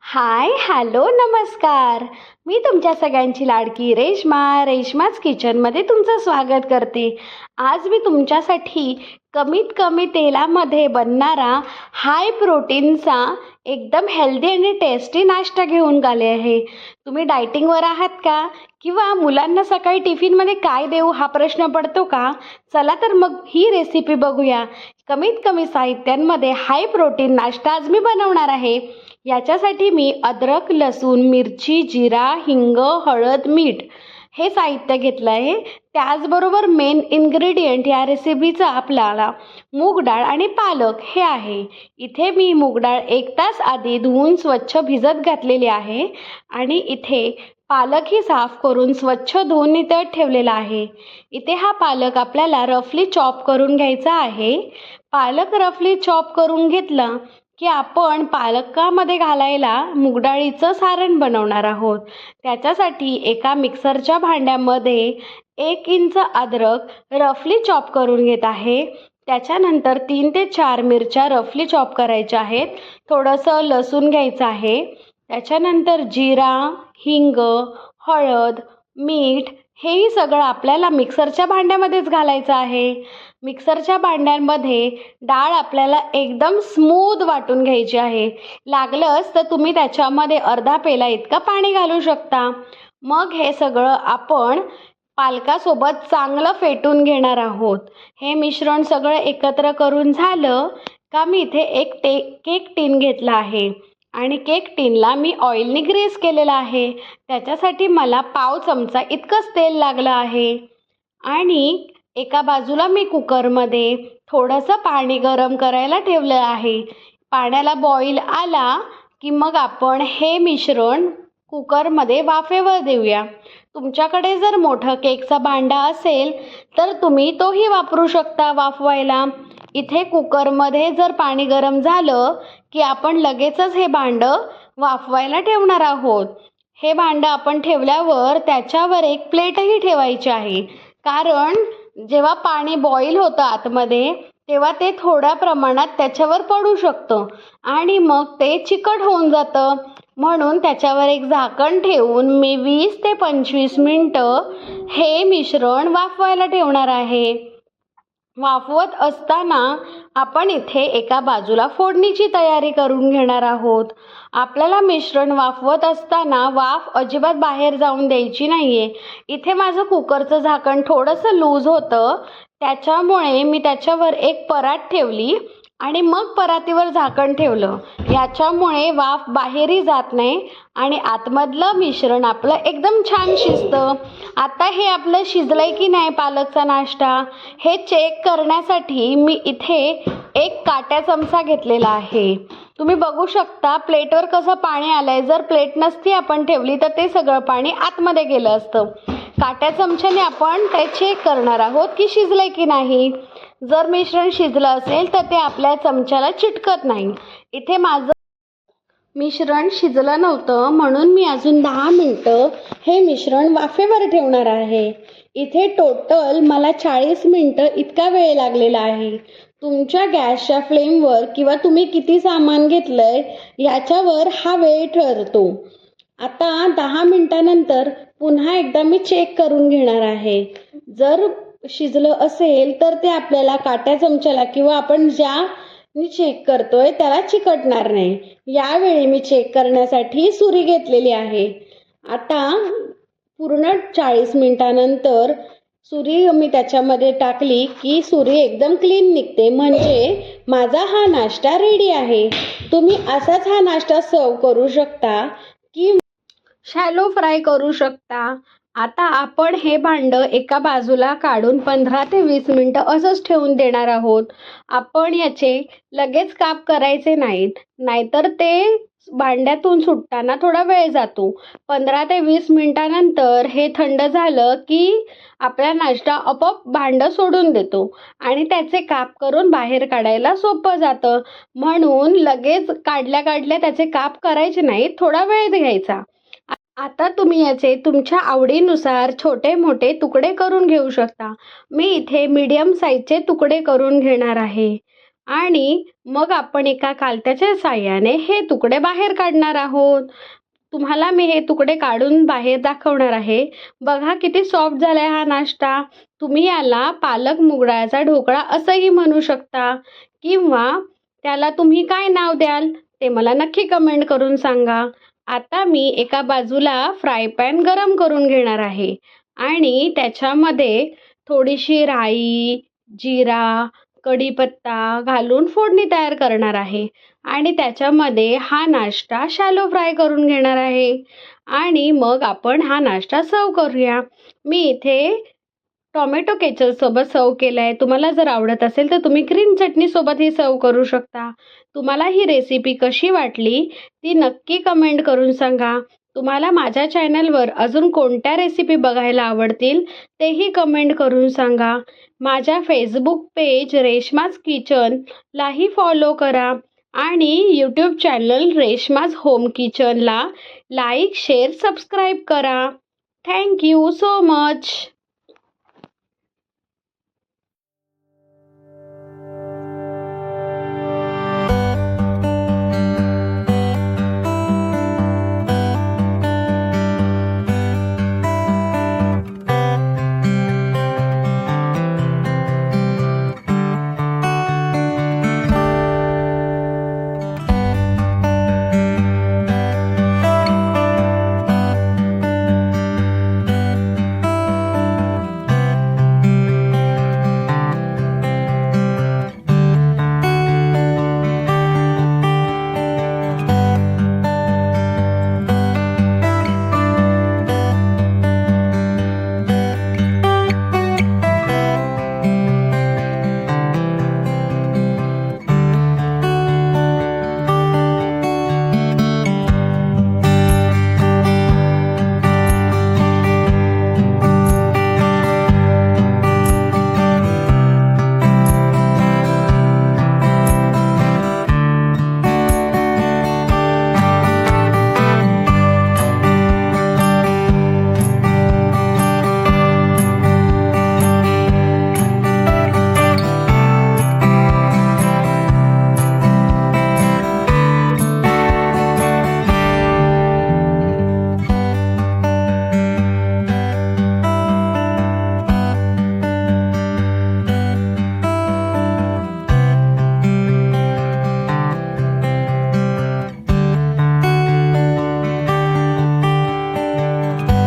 हाय, hello, नमस्कार. मी तुमच्या सगळ्यांची लाडकी रेश्माच किचनमध्ये तुमचं स्वागत करते. आज मी तुमच्यासाठी कमीत कमी तेलामध्ये बनणारा हाय प्रोटीनचा एकदम हेल्दी आणि टेस्टी नाश्ता घेऊन आले आहे. तुम्ही डायटिंगवर आहात का? किंवा मुलांना सकाळी टिफिनमध्ये काय देऊ हा प्रश्न पडतो का? चला तर मग ही रेसिपी बघूया. कमीत कमी साहित्यांमध्ये हाय प्रोटीन नाश्ता आज मी बनवणार आहे. याच्यासाठी मी अद्रक, लसूण, मिरची, जिरा, हिंग, हळद, मीठ हे साहित्य घेतलं आहे. त्याचबरोबर मेन इन्ग्रेडियंट या रेसिपीचा आपल्याला मूग डाळ आणि पालक हे आहे. इथे मी मूग डाळ 1 तास आधी धुवून स्वच्छ भिजत घातलेली आहे आणि इथे पालकही साफ करून स्वच्छ धुवून नितळत ठेवलेला आहे. इथे हा पालक आपल्याला रफली चॉप करून घ्यायचा आहे. पालक रफली चॉप करून घेतला की आपण पालकामध्ये घालायला मूगडाळीचं सारण बनवणार आहोत. त्याच्यासाठी एका मिक्सरच्या भांड्यामध्ये 1 इंच अद्रक रफली चॉप करून घेत आहे. त्याच्यानंतर 3 ते 4 मिरच्या रफली चॉप करायच्या आहेत. थोडंसं लसूण घ्यायचं आहे. त्याच्यानंतर जिरा, हिंग, हळद, मीठ हेही सगळं आपल्याला मिक्सरच्या भांड्यामध्येच घालायचं आहे. मिक्सरच्या भांड्यांमध्ये डाळ आपल्याला एकदम स्मूथ वाटून घ्यायची आहे. लागलंच तर तुम्ही त्याच्यामध्ये अर्धा पेला इतका पाणी घालू शकता. मग हे सगळं आपण पालकासोबत चांगलं फेटून घेणार आहोत. हे मिश्रण सगळं एकत्र करून झालं का मी इथे एक केक टीन घेतला आहे आणि केक टीनला मी ऑइलने ग्रीस केलेला आहे. त्याच्यासाठी मला पाव चमचा इतकंच तेल लागलं आहे. आणि एका बाजूला मी कुकरमध्ये थोडंसं पाणी गरम करायला ठेवलं आहे. पाण्याला बॉईल आला की मग आपण हे मिश्रण कुकरमध्ये वाफेवर देऊया. तुमच्याकडे जर मोठं केकचा भांडा असेल तर तुम्ही तोही वापरू शकता वाफवायला. इथे कुकरमध्ये जर पाणी गरम झालं की आपण लगेचच हे भांडं वाफवायला ठेवणार आहोत. हे भांडं आपण ठेवल्यावर त्याच्यावर एक प्लेटही ठेवायची आहे. कारण जेव्हा पाणी बॉईल होतं आतमध्ये तेव्हा ते थोड्या प्रमाणात त्याच्यावर पडू शकतं आणि मग ते चिकट होऊन जातं. म्हणून त्याच्यावर एक झाकण ठेवून मी 20 ते 25 मिनटं हे मिश्रण वाफवायला ठेवणार आहे. वाफवत असताना आपण इथे एका बाजूला फोडणीची तयारी करून घेणार आहोत. आपल्याला मिश्रण वाफवत असताना वाफ अजिबात बाहेर जाऊन द्यायची नाहीये. इथे माझं कुकरचं झाकण थोडंसं लूज होतं, त्याच्यामुळे मी त्याच्यावर एक परात ठेवली आणि मग परातीवर झाकण ठेवलं. याच्यामुळे वाफ बाहेरही जात नाही आणि आतमधलं मिश्रण आपलं एकदम छान शिजतं. आता हे आपलं शिजलंय की नाही पालकचा नाश्ता हे चेक करण्यासाठी मी इथे एक काट्या चमचा घेतलेला आहे. तुम्ही बघू शकता प्लेटवर कसं पाणी आलंय. जर प्लेट नसती आपण ठेवली तर ते सगळं पाणी आतमध्ये गेलं असतं. काट्या चमच्याने आपण ते चेक करणार आहोत की शिजलंय की नाही. जर मिश्रण शिजलं असेल तर ते आपल्या चमच्याला चिटकत नाही. इथे माझं मिश्रण शिजलं नव्हतं म्हणून मी अजून 10 मिनटं हे मिश्रण वाफेवर ठेवणार आहे. इथे टोटल मला 40 मिनटं इतका वेळ लागलेला आहे. तुमच्या गॅसच्या फ्लेमवर किंवा तुम्ही किती सामान घेतलंय याच्यावर हा वेळ ठरतो. आता 10 मिनिटानंतर पुन्हा एकदा मी चेक करून घेणार आहे. जर शिजलं असेल तर ते आपल्याला काट्या चमच्याला किंवा आपण ज्या चेक करतोय त्याला चिकटणार नाही. यावेळी मी चेक करण्यासाठी सुरी घेतलेली आहे. आता पूर्ण 40 मिनिटानंतर सुरी मी त्याच्यामध्ये टाकली की सुरी एकदम क्लीन निघते. म्हणजे माझा हा नाश्ता रेडी आहे. तुम्ही असाच हा नाश्ता सर्व करू शकता की शॅलो फ्राय करू शकता. आता आपण हे भांडं एका बाजूला काढून 15 ते 20 मिनटं असंच ठेवून देणार आहोत. आपण याचे लगेच काप करायचे नाहीत, नाहीतर ते भांड्यातून सुटताना थोडा वेळ जातो. 15 ते 20 मिनिटानंतर हे थंड झालं की आपला नाश्ता आपोआप भांडं सोडून देतो आणि त्याचे काप करून बाहेर काढायला सोपं जातं. म्हणून लगेच काढल्या त्याचे काप करायचे नाहीत, थोडा वेळ घ्यायचा. आता तुम्ही याचे तुमच्या आवडीनुसार छोटे मोठे तुकडे करून घेऊ शकता. मी इथे मीडियम साईजचे तुकडे करून घेणार आहे. आणि मग आपण एका कालत्याच्या साहाय्याने हे तुकडे बाहेर काढणार आहोत. तुम्हाला मी हे तुकडे काढून बाहेर दाखवणार आहे. बघा किती सॉफ्ट झालाय हा नाश्ता. तुम्ही याला पालक मुगडाळचा ढोकळा असंही म्हणू शकता किंवा त्याला तुम्ही काय नाव द्याल ते मला नक्की कमेंट करून सांगा. आता मी एका बाजूला फ्राय पॅन गरम करून घेणार आहे आणि त्याच्यामध्ये थोडीशी राई, जीरा, कढीपत्ता घालून फोडणी तयार करणार आहे आणि त्याच्यामध्ये हा नाश्ता शॅलो फ्राय करून घेणार आहे आणि मग आपण हा नाश्ता सर्व करूया. मी इथे टोमॅटो केचपसोबत सर्व केलं आहे. तुम्हाला जर आवडत असेल तर तुम्ही ग्रीन चटणीसोबतही सर्व करू शकता. तुम्हाला ही रेसिपी कशी वाटली ती नक्की कमेंट करून सांगा. तुम्हाला माझ्या चॅनलवर अजून कोणत्या रेसिपी बघायला आवडतील तेही कमेंट करून सांगा. माझ्या फेसबुक पेज रेश्माज किचनलाही फॉलो करा आणि यूट्यूब चॅनल रेश्माज होम किचनला लाईक, शेअर, सबस्क्राईब करा. Thank you so much.